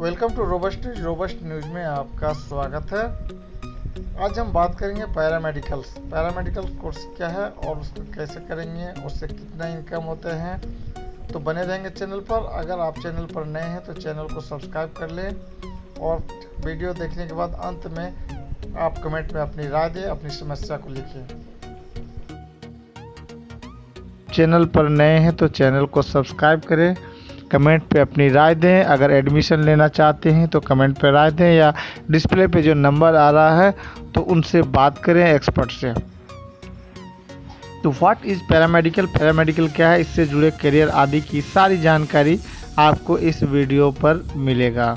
Welcome to robust news में आपका स्वागत है। आज हम बात करेंगे पैरामेडिकल कोर्स क्या है और उसको कैसे करेंगे, उससे कितना इनकम होते हैं। तो बने रहेंगे चैनल पर। अगर आप चैनल पर नए हैं तो चैनल को सब्सक्राइब कर लें और वीडियो देखने के बाद अंत में आप कमेंट में अपनी राय दें, अपनी समस्या को लिखें। चैनल पर नए हैं तो चैनल को सब्सक्राइब करें, कमेंट पे अपनी राय दें। अगर एडमिशन लेना चाहते हैं तो कमेंट पे राय दें या डिस्प्ले पे जो नंबर आ रहा है तो उनसे बात करें, एक्सपर्ट से। तो व्हाट इज़ पैरामेडिकल क्या है, इससे जुड़े करियर आदि की सारी जानकारी आपको इस वीडियो पर मिलेगा।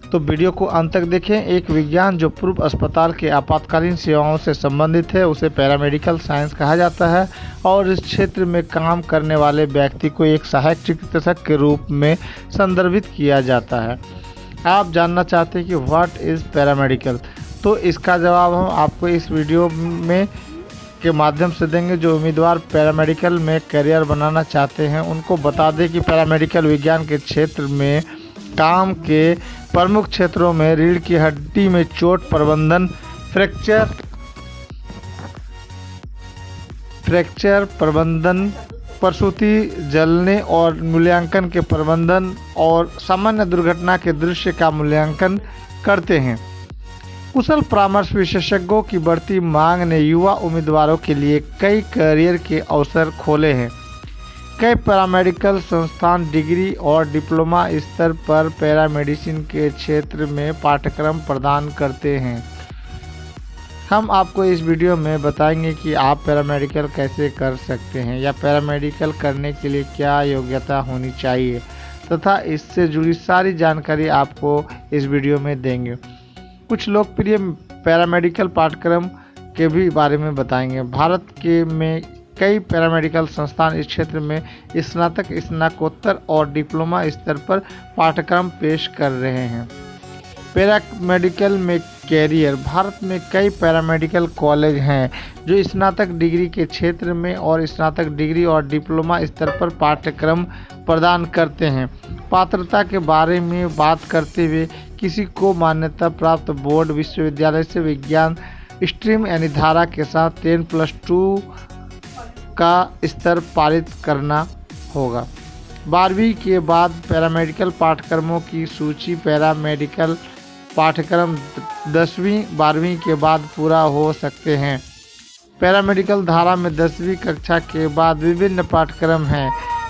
तो वीडियो को अंत तक देखें। एक विज्ञान जो पूर्व अस्पताल के आपातकालीन सेवाओं से संबंधित है उसे पैरामेडिकल साइंस कहा जाता है और इस क्षेत्र में काम करने वाले व्यक्ति को एक सहायक चिकित्सक के रूप में संदर्भित किया जाता है। आप जानना चाहते हैं कि व्हाट इज़ पैरामेडिकल, तो इसका जवाब हम आपको इस वीडियो में के माध्यम से देंगे। जो उम्मीदवार पैरामेडिकल में करियर बनाना चाहते हैं उनको बता दें कि पैरामेडिकल विज्ञान के क्षेत्र में काम के प्रमुख क्षेत्रों में रीढ़ की हड्डी में चोट प्रबंधन, फ्रैक्चर प्रबंधन, प्रसूति, जलने और मूल्यांकन के प्रबंधन और सामान्य दुर्घटना के दृश्य का मूल्यांकन करते हैं। कुशल परामर्श विशेषज्ञों की बढ़ती मांग ने युवा उम्मीदवारों के लिए कई करियर के अवसर खोले हैं। कई पैरामेडिकल संस्थान डिग्री और डिप्लोमा स्तर पर पैरामेडिसिन के क्षेत्र में पाठ्यक्रम प्रदान करते हैं। हम आपको इस वीडियो में बताएंगे कि आप पैरामेडिकल कैसे कर सकते हैं या पैरामेडिकल करने के लिए क्या योग्यता होनी चाहिए तथा इससे जुड़ी सारी जानकारी आपको इस वीडियो में देंगे। कुछ लोकप्रिय पैरामेडिकल पाठ्यक्रम के भी बारे में बताएंगे। भारत के में कई पैरामेडिकल संस्थान इस क्षेत्र में स्नातक, स्नातकोत्तर और डिप्लोमा स्तर पर पाठ्यक्रम पेश कर रहे हैं। पैरामेडिकल में कैरियर। भारत में कई पैरामेडिकल कॉलेज हैं जो स्नातक डिग्री के क्षेत्र में और स्नातक डिग्री और डिप्लोमा स्तर पर पाठ्यक्रम प्रदान करते हैं। पात्रता के बारे में बात करते हुए किसी को मान्यता प्राप्त बोर्ड विश्वविद्यालय से विज्ञान स्ट्रीम यानी धारा के साथ 10+2 का स्तर पारित करना होगा। 12वीं के बाद पैरामेडिकल पाठ्यक्रमों की सूची। पैरामेडिकल पाठ्यक्रम 10वीं 12वीं के बाद पूरा हो सकते हैं। पैरामेडिकल धारा में 10वीं कक्षा के बाद विभिन्न पाठ्यक्रम हैं।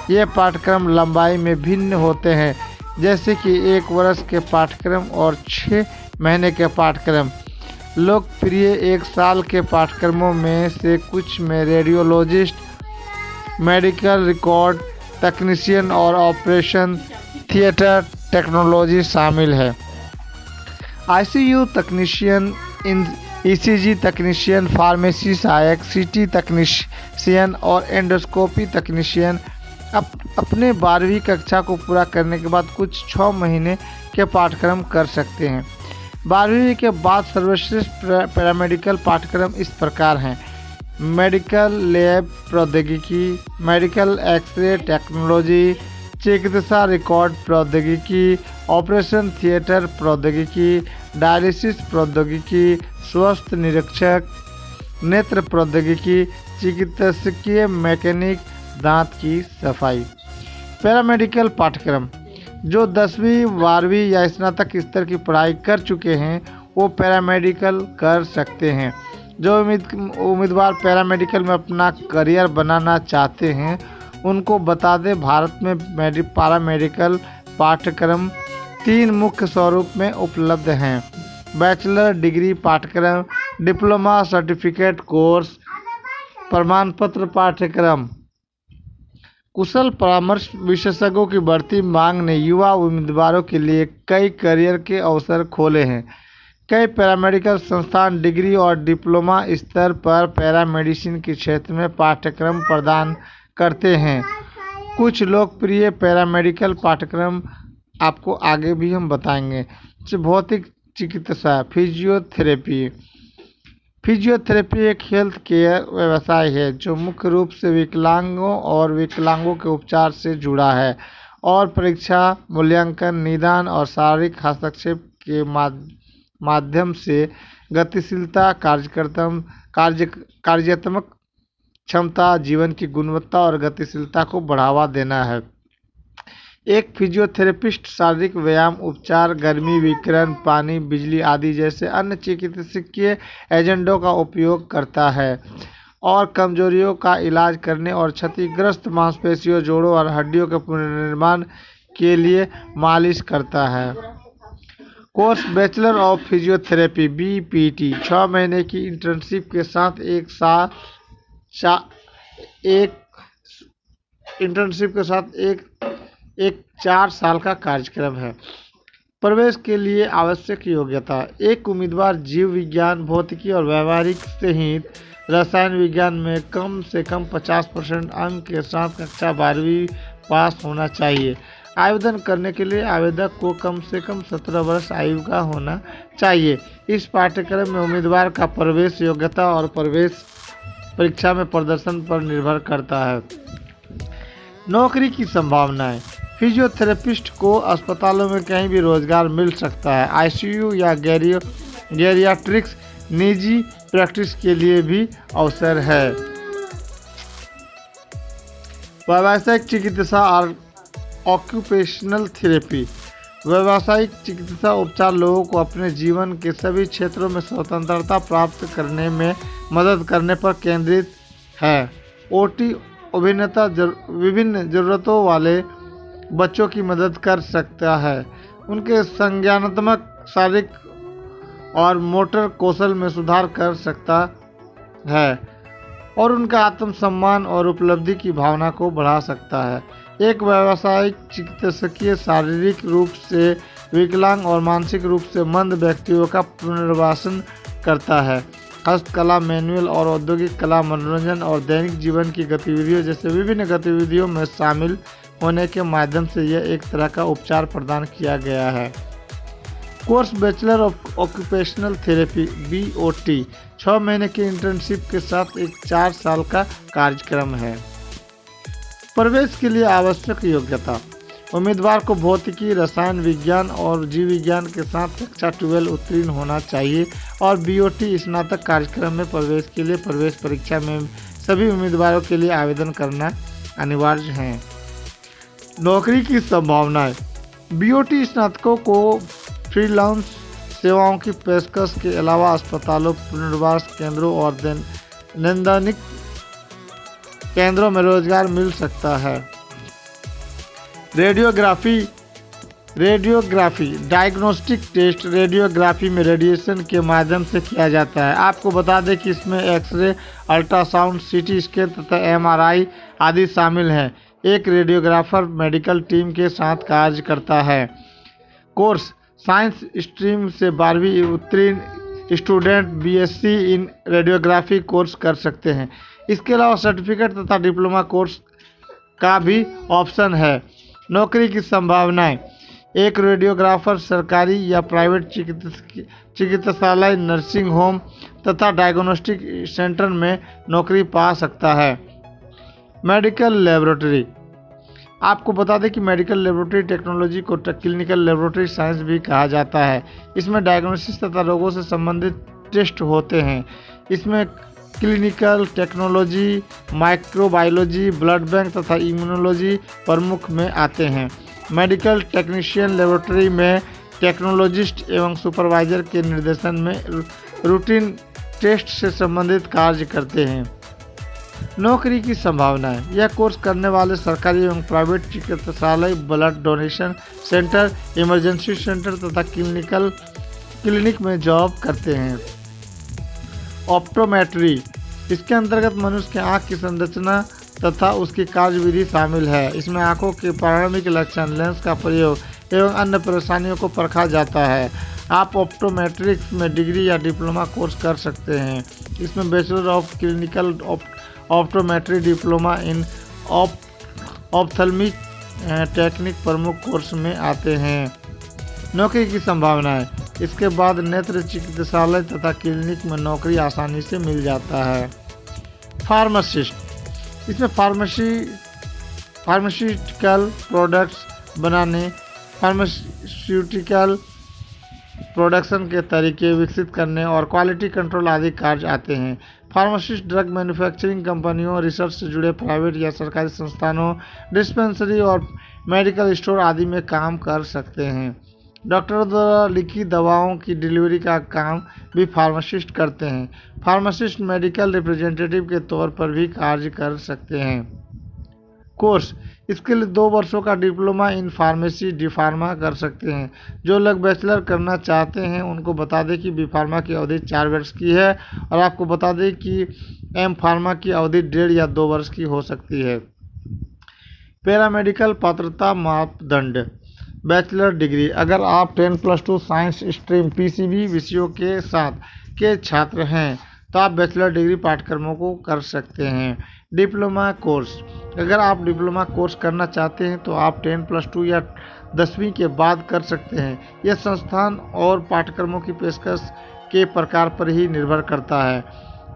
ये पाठ्यक्रम लंबाई में भिन्न होते हैं, जैसे कि 1 वर्ष के पाठ्यक्रम और 6 महीने के पाठ्यक्रम। लोकप्रिय 1 साल के पाठ्यक्रमों में से कुछ में रेडियोलॉजिस्ट, मेडिकल रिकॉर्ड टेक्नीशियन और ऑपरेशन थिएटर टेक्नोलॉजी शामिल है। आईसीयू तकनीशियन, ईसीजी तकनीशियन, फार्मेसी सहायक, सीटी तकनीशियन और एंडोस्कोपी तकनीशियन अपने 12वीं कक्षा को पूरा करने के बाद कुछ 6 महीने के पाठ्यक्रम कर सकते हैं। 12वीं के बाद सर्वश्रेष्ठ पैरामेडिकल पाठ्यक्रम इस प्रकार हैं: मेडिकल लैब प्रौद्योगिकी, मेडिकल एक्सरे टेक्नोलॉजी, चिकित्सा रिकॉर्ड प्रौद्योगिकी, ऑपरेशन थिएटर प्रौद्योगिकी, डायलिसिस प्रौद्योगिकी, स्वास्थ्य निरीक्षक, नेत्र प्रौद्योगिकी, चिकित्सकीय मैकेनिक, दांत की सफाई। पैरामेडिकल पाठ्यक्रम। जो 10वीं 12वीं या स्नातक स्तर की पढ़ाई कर चुके हैं वो पैरामेडिकल कर सकते हैं। जो उम्मीदवार पैरामेडिकल में अपना करियर बनाना चाहते हैं उनको बता दें, भारत में पैरामेडिकल पाठ्यक्रम 3 मुख्य स्वरूप में उपलब्ध हैं: बैचलर डिग्री पाठ्यक्रम, डिप्लोमा सर्टिफिकेट कोर्स, प्रमाण पत्र पाठ्यक्रम। कुशल परामर्श विशेषज्ञों की बढ़ती मांग ने युवा उम्मीदवारों के लिए कई करियर के अवसर खोले हैं। कई पैरामेडिकल संस्थान डिग्री और डिप्लोमा स्तर पर पैरामेडिसिन के क्षेत्र में पाठ्यक्रम प्रदान करते हैं। कुछ लोकप्रिय पैरामेडिकल पाठ्यक्रम आपको आगे भी हम बताएंगे। भौतिक चिकित्सा, फिजियोथेरेपी एक हेल्थ केयर व्यवसाय है जो मुख्य रूप से विकलांगों के उपचार से जुड़ा है और परीक्षा, मूल्यांकन, निदान और शारीरिक हस्तक्षेप के माध्यम से गतिशीलता, कार्यात्मक क्षमता, जीवन की गुणवत्ता और गतिशीलता को बढ़ावा देना है। एक फिजियोथेरेपिस्ट शारीरिक व्यायाम, उपचार, गर्मी, विकिरण, पानी, बिजली आदि जैसे अन्य चिकित्सकीय एजेंटों का उपयोग करता है और कमजोरियों का इलाज करने और क्षतिग्रस्त मांसपेशियों, जोड़ों और हड्डियों के पुनर्निर्माण के लिए मालिश करता है। Course bachelor of physiotherapy BPT 6 महीने की इंटर्नशिप के साथ एक 4 साल का कार्यक्रम है। प्रवेश के लिए आवश्यक योग्यता: एक उम्मीदवार जीव विज्ञान, भौतिकी और व्यवहारिक सहित रसायन विज्ञान में कम से कम 50% अंक के साथ कक्षा 12वीं पास होना चाहिए। आवेदन करने के लिए आवेदक को कम से कम 17 वर्ष आयु का होना चाहिए। इस पाठ्यक्रम में उम्मीदवार का प्रवेश योग्यता और प्रवेश परीक्षा में प्रदर्शन पर निर्भर करता है। नौकरी की संभावनाएं: फिजियोथेरेपिस्ट को अस्पतालों में कहीं भी रोजगार मिल सकता है। ICU या गैरियाट्रिक्स निजी प्रैक्टिस के लिए भी अवसर है। व्यावसायिक चिकित्सा और ऑक्यूपेशनल थेरेपी: व्यावसायिक चिकित्सा उपचार लोगों को अपने जीवन के सभी क्षेत्रों में स्वतंत्रता प्राप्त करने में मदद करने पर केंद्रित है। OT अभिनेता विभिन्न जरूरतों वाले बच्चों की मदद कर सकता है, उनके संज्ञानात्मक, शारीरिक और मोटर कौशल में सुधार कर सकता है और उनका आत्मसम्मान और उपलब्धि की भावना को बढ़ा सकता है। एक व्यावसायिक चिकित्सकीय शारीरिक रूप से विकलांग और मानसिक रूप से मंद व्यक्तियों का पुनर्वासन करता है। हस्तकला, मैनुअल और औद्योगिक कला, मनोरंजन और दैनिक जीवन की गतिविधियों जैसे विभिन्न गतिविधियों में शामिल होने के माध्यम से यह एक तरह का उपचार प्रदान किया गया है। Course bachelor of occupational therapy BOT 6 महीने की इंटर्नशिप के साथ एक 4 साल का कार्यक्रम है। प्रवेश के लिए आवश्यक योग्यता: उम्मीदवार को भौतिकी, रसायन विज्ञान और जीव विज्ञान के साथ कक्षा 12 उत्तीर्ण होना चाहिए और BOT स्नातक कार्यक्रम में प्रवेश के लिए प्रवेश परीक्षा में सभी उम्मीदवारों के लिए आवेदन करना अनिवार्य है। नौकरी की संभावनाएं: BOT स्नातकों को फ्रीलांस सेवाओं की पेशकश के अलावा अस्पतालों, पुनर्वास केंद्रों और नैदानिक केंद्रों में रोजगार मिल सकता है। रेडियोग्राफी डायग्नोस्टिक टेस्ट रेडियोग्राफी में रेडिएशन के माध्यम से किया जाता है। आपको बता दें कि इसमें एक्सरे, अल्ट्रासाउंड, CT स्कैन तथा MRI आदि शामिल हैं। एक रेडियोग्राफर मेडिकल टीम के साथ कार्य करता है। कोर्स: साइंस स्ट्रीम से 12वीं उत्तीर्ण स्टूडेंट BSc इन रेडियोग्राफी कोर्स कर सकते हैं। इसके अलावा सर्टिफिकेट तथा डिप्लोमा कोर्स का भी ऑप्शन है। नौकरी की संभावनाएं: एक रेडियोग्राफर सरकारी या प्राइवेट चिकित्सालय, नर्सिंग होम तथा डायग्नोस्टिक सेंटर में नौकरी पा सकता है। मेडिकल लेबोरेटरी: आपको बता दें कि मेडिकल लेबोरेटरी टेक्नोलॉजी को क्लिनिकल लेबोरेटरी साइंस भी कहा जाता है। इसमें डायग्नोसिस तथा रोगों से संबंधित टेस्ट होते हैं। इसमें clinical technology, microbiology, blood bank तथा इम्यूनोलॉजी प्रमुख में आते हैं। मेडिकल टेक्नीशियन लेबोरेटरी में टेक्नोलॉजिस्ट एवं सुपरवाइजर के निर्देशन में रूटीन टेस्ट से संबंधित कार्य करते हैं। नौकरी की संभावनाएं: यह कोर्स करने वाले सरकारी एवं प्राइवेट चिकित्सालय, blood donation centre, emergency centre तथा क्लिनिक में जॉब करते हैं। ऑप्टोमेट्री: इसके अंतर्गत मनुष्य के आँख की संरचना तथा उसकी कार्यविधि शामिल है। इसमें आँखों के प्रारंभिक लक्षण, लेंस का प्रयोग एवं अन्य परेशानियों को परखा जाता है। आप ऑप्टोमेट्रिक्स में डिग्री या डिप्लोमा कोर्स कर सकते हैं। इसमें bachelor of clinical optometry, diploma in ophthalmic technique प्रमुख कोर्स में आते हैं। नौकरी की संभावनाएं: इसके बाद नेत्र चिकित्सालय तथा क्लिनिक में नौकरी आसानी से मिल जाता है। फार्मासिस्ट: इसमें फार्मास्यूटिकल प्रोडक्ट्स, बनाने, फार्मास्यूटिकल प्रोडक्शन के तरीके विकसित करने और क्वालिटी कंट्रोल आदि कार्य आते हैं। फार्मासिस्ट ड्रग मैन्युफैक्चरिंग कंपनियों, रिसर्च से जुड़े प्राइवेट या सरकारी संस्थानों, डिस्पेंसरी और मेडिकल स्टोर आदि में काम कर सकते हैं। डॉक्टरों द्वारा लिखी दवाओं की डिलीवरी का काम भी फार्मासिस्ट करते हैं। फार्मासिस्ट मेडिकल रिप्रेजेंटेटिव के तौर पर भी कार्य कर सकते हैं। कोर्स, इसके लिए 2 वर्षों का diploma in pharmacy D pharma कर सकते हैं। जो लोग बैचलर करना चाहते हैं उनको बता दें कि बी फार्मा की अवधि 4 वर्ष की है और आपको बता दें कि एम फार्मा की अवधि 1.5 या 2 वर्ष की हो सकती है। पैरामेडिकल पात्रता मापदंड। बैचलर डिग्री, अगर आप 10+2 साइंस स्ट्रीम पीसीबी विषयों के साथ के छात्र हैं तो आप बैचलर डिग्री पाठ्यक्रमों को कर सकते हैं। डिप्लोमा कोर्स, अगर आप डिप्लोमा कोर्स करना चाहते हैं तो आप 10+2 या 10वीं के बाद कर सकते हैं। यह संस्थान और पाठ्यक्रमों की पेशकश के प्रकार पर ही निर्भर करता है।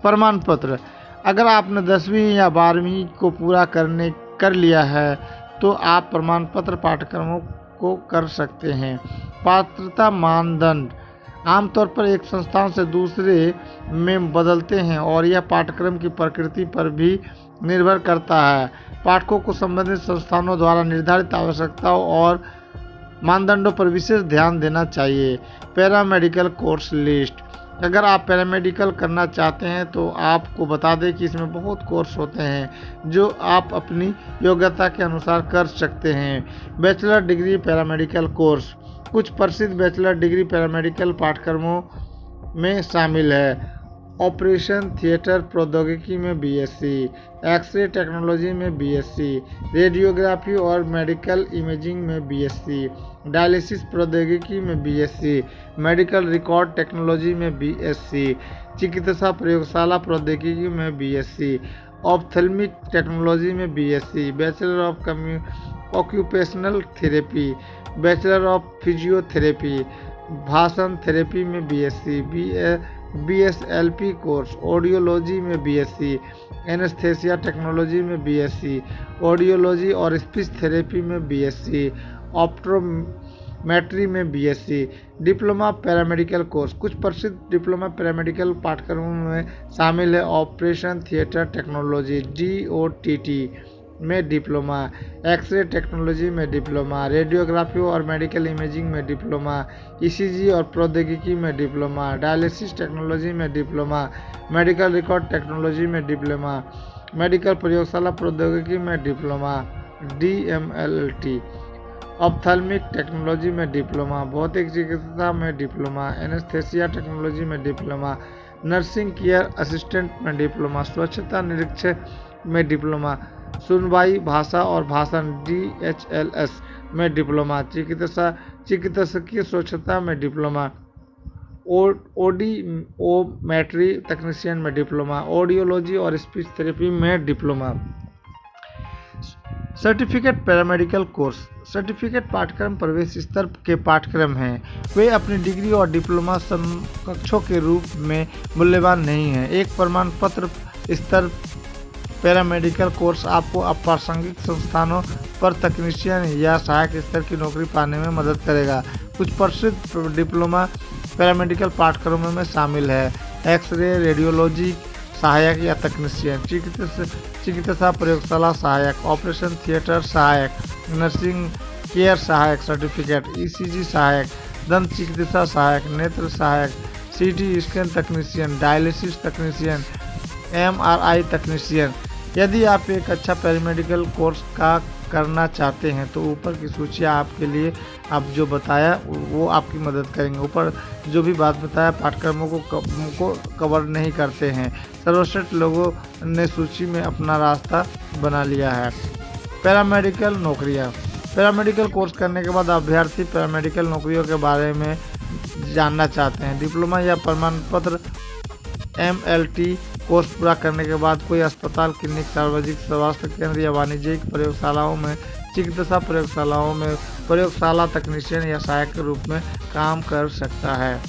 प्रमाण पत्र, अगर आपने 10वीं या 12वीं को पूरा कर लिया है तो आप प्रमाण पत्र पाठ्यक्रमों को कर सकते हैं। पात्रता मानदंड आमतौर पर एक संस्थान से दूसरे में बदलते हैं और यह पाठ्यक्रम की प्रकृति पर भी निर्भर करता है। पाठकों को संबंधित संस्थानों द्वारा निर्धारित आवश्यकताओं और मानदंडों पर विशेष ध्यान देना चाहिए। पैरामेडिकल कोर्स लिस्ट, अगर आप पैरामेडिकल करना चाहते हैं तो आपको बता दें कि इसमें बहुत कोर्स होते हैं जो आप अपनी योग्यता के अनुसार कर सकते हैं। बैचलर डिग्री पैरामेडिकल कोर्स, कुछ प्रसिद्ध बैचलर डिग्री पैरामेडिकल पाठ्यक्रमों में शामिल है। ऑपरेशन थिएटर प्रौद्योगिकी में बीएससी, एक्सरे टेक्नोलॉजी में बीएससी, रेडियोग्राफी और मेडिकल इमेजिंग में बीएससी, डायलिसिस प्रौद्योगिकी में बीएससी, मेडिकल रिकॉर्ड टेक्नोलॉजी में बीएससी, चिकित्सा प्रयोगशाला प्रौद्योगिकी में बीएससी, ऑप्थेल्मिक टेक्नोलॉजी में BSc, bachelor of occupational therapy, bachelor of physiotherapy, भाषण थेरेपी में बीएससी, बीएसएलपी कोर्स, ऑडियोलॉजी में बीएससी, एनेस्थेसिया टेक्नोलॉजी में बीएससी, ऑडियोलॉजी और स्पीच थेरेपी में बीएससी, ऑप्टोमेट्री में बीएससी। डिप्लोमा पैरामेडिकल कोर्स, कुछ प्रसिद्ध डिप्लोमा पैरामेडिकल पाठ्यक्रमों में शामिल है। ऑपरेशन थिएटर टेक्नोलॉजी DOTT में डिप्लोमा, एक्सरे टेक्नोलॉजी में डिप्लोमा, रेडियोग्राफी और मेडिकल इमेजिंग में डिप्लोमा, ईसीजी और प्रौद्योगिकी में डिप्लोमा, डायलिसिस टेक्नोलॉजी में डिप्लोमा, मेडिकल रिकॉर्ड टेक्नोलॉजी में डिप्लोमा, मेडिकल प्रयोगशाला प्रौद्योगिकी में डिप्लोमा DMLT, ऑप्थेल्मिक टेक्नोलॉजी में डिप्लोमा, भौतिक चिकित्सा में डिप्लोमा, एनेस्थेसिया टेक्नोलॉजी में डिप्लोमा, नर्सिंग केयर असिस्टेंट में डिप्लोमा, स्वच्छता निरीक्षक में डिप्लोमा, सुनवाई भाषा और भाषण DHLS में डिप्लोमा, चिकित्सकीय स्वच्छता में डिप्लोमा, ऑडियोमेट्री तकनीशियन में डिप्लोमा, ऑडियोलॉजी और स्पीच थेरेपी में diploma. Certificate paramedical course, certificate पाठ्यक्रम प्रवेश स्तर के पाठ्यक्रम हैं। वे अपनी डिग्री और डिप्लोमा समकक्षों के रूप में मूल्यवान नहीं हैं। एक प्रमाण पत्र स्तर पैरामेडिकल कोर्स आपको अप्रासंगिक संस्थानों पर तकनीशियन या सहायक स्तर की नौकरी पाने में मदद करेगा। कुछ प्रसिद्ध डिप्लोमा पैरामेडिकल पाठ्यक्रमों में शामिल है। एक्सरे रेडियोलॉजी सहायक या तकनीशियन, चिकित्सा प्रयोगशाला सहायक, ऑपरेशन थिएटर सहायक, नर्सिंग केयर सहायक सर्टिफिकेट, ECG सहायक, दंत चिकित्सा सहायक, नेत्र सहायक, CT स्कैन तकनीशियन, डायलिसिस तकनीशियन, MRI तकनीशियन। यदि आप एक अच्छा पैरामेडिकल कोर्स का करना चाहते हैं तो ऊपर की सूची आपके लिए आप जो बताया वो आपकी मदद करेंगे। ऊपर जो भी बात बताया पाठ्यक्रमों को कवर नहीं करते हैं। सर्वश्रेष्ठ लोगों ने सूची में अपना रास्ता बना लिया है। पैरामेडिकल नौकरियां, पैरामेडिकल कोर्स करने के बाद अभ्यर्थी पैरामेडिकल नौकरियों के बारे में जानना चाहते हैं। डिप्लोमा या प्रमाण पत्र MLT कोर्स पूरा करने के बाद कोई अस्पताल, क्लिनिक, सार्वजनिक स्वास्थ्य केंद्र या वाणिज्यिक प्रयोगशालाओं में, चिकित्सा प्रयोगशालाओं में प्रयोगशाला तकनीशियन या सहायक के रूप में काम कर सकता है।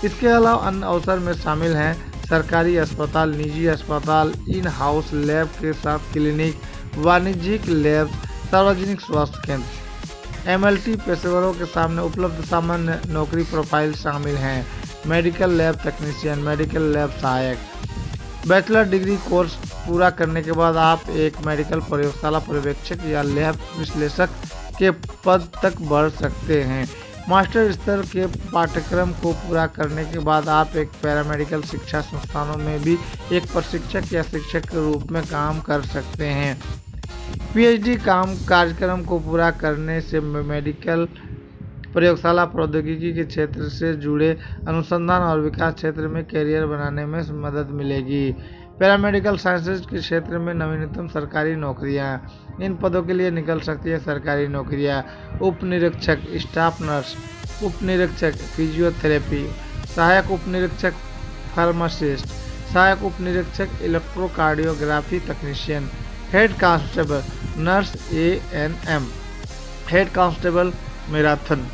इसके अलावा अन्य अवसर में शामिल हैं सरकारी अस्पताल, निजी अस्पताल, इन हाउस लैब के साथ क्लिनिक, वाणिज्यिक लैब, सार्वजनिक स्वास्थ्य केंद्र। एमएलटी पेशेवरों के सामने उपलब्ध सामान्य नौकरी प्रोफाइल शामिल हैं। मेडिकल लैब तकनीशियन, मेडिकल लैब सहायक। बैचलर डिग्री कोर्स पूरा करने के बाद आप एक मेडिकल प्रयोगशाला पर्यवेक्षक या लैब विश्लेषक के पद तक बढ़ सकते हैं। मास्टर स्तर के पाठ्यक्रम को पूरा करने के बाद आप एक पैरामेडिकल शिक्षा संस्थानों में भी एक प्रशिक्षक या शिक्षक के रूप में काम कर सकते हैं। पीएचडी कार्यक्रम को पूरा करने से मेडिकल प्रयोगशाला प्रौद्योगिकी के क्षेत्र से जुड़े अनुसंधान और विकास क्षेत्र में कैरियर बनाने में मदद मिलेगी। पैरामेडिकल साइंसेज के क्षेत्र में नवीनतम सरकारी नौकरियां, इन पदों के लिए निकल सकती है सरकारी नौकरियां। उप निरीक्षक, स्टाफ नर्स, उप निरीक्षक फिजियोथेरेपी, सहायक उप निरीक्षक फार्मासिस्ट, सहायक उप निरीक्षक electrocardiography technician, head constable nurse ANM, head constable marathon.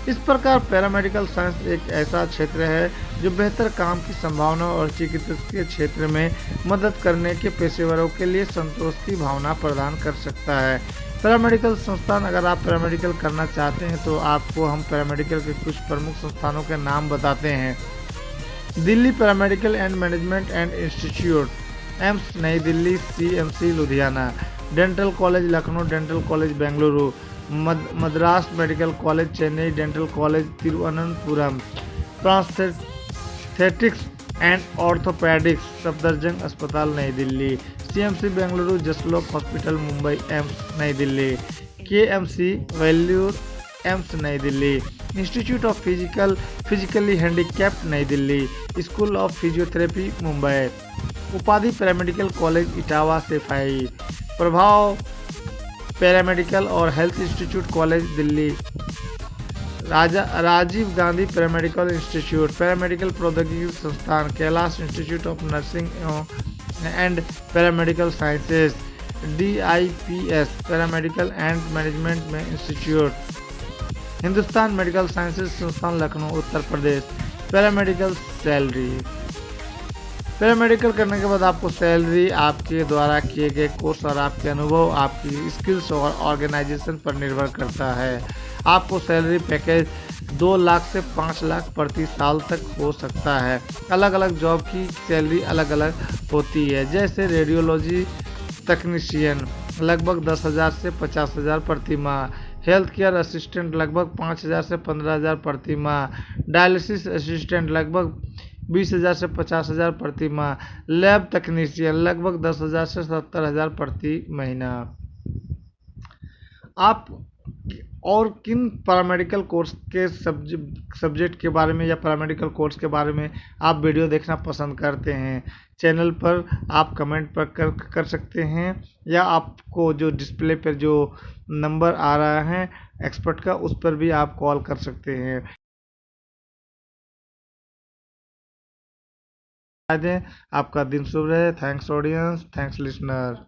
इस प्रकार पैरामेडिकल साइंस एक ऐसा क्षेत्र है जो बेहतर काम की संभावना और चिकित्सकीय क्षेत्र में मदद करने के पेशेवरों के लिए संतोष की भावना प्रदान कर सकता है। पैरामेडिकल संस्थान, अगर आप पैरामेडिकल करना चाहते हैं तो आपको हम पैरामेडिकल के कुछ प्रमुख संस्थानों के नाम बताते हैं। Delhi paramedical and management and institute, AIIMS Nai Delhi, CMC Ludhiana, dental college Lucknow, dental college Bengaluru, Madras medical college Chennai, dental college Thiruvananthapuram, prosthetics and orthopaedics Safdarjung अस्पताल Nai Delhi, CMC Bengaluru, Jaslok hospital Mumbai, AIIMS Nai Delhi, KMC Vellore, AIIMS Nai Delhi, institute of physically handicapped Nai Delhi, school of physiotherapy Mumbai, Upadhi paramedical college Etawah Saifai, Prabhav paramedical और health institute college Delhi, Rajiv Gandhi paramedical institute, paramedical प्रौद्योगिकी संस्थान, Kailash institute of nursing and paramedical sciences, DIPS paramedical and management में institute, Hindustan medical sciences संस्थान Lucknow Uttar Pradesh. Paramedical salary, paramedical करने के बाद आपको salary आपके द्वारा किए गए कोर्स और आपके अनुभव, आपकी स्किल्स और ऑर्गेनाइजेशन पर निर्भर करता है। आपको सैलरी पैकेज 2 लाख से 5 लाख प्रति साल तक हो सकता है। अलग अलग जॉब की सैलरी अलग अलग होती है, जैसे रेडियोलॉजी तकनीशियन लगभग 10,000 से 50,000 प्रति माह, हेल्थ केयर असिस्टेंट लगभग 5,000 से 15,000 प्रति माह, डायलिसिस असिस्टेंट लगभग 20,000 से 50,000 प्रति माह, लैब तकनीशियन लगभग 10,000 से 70,000 प्रति महीना। आप और किन पैरामेडिकल कोर्स के सब्जेक्ट के बारे में या पैरामेडिकल कोर्स के बारे में आप वीडियो देखना पसंद करते हैं, चैनल पर आप कमेंट पर कर सकते हैं, या आपको जो डिस्प्ले पर जो नंबर आ रहा है एक्सपर्ट का, उस पर भी आप कॉल कर सकते हैं। आपका दिन शुभ रहे। Thanks audience, thanks listener.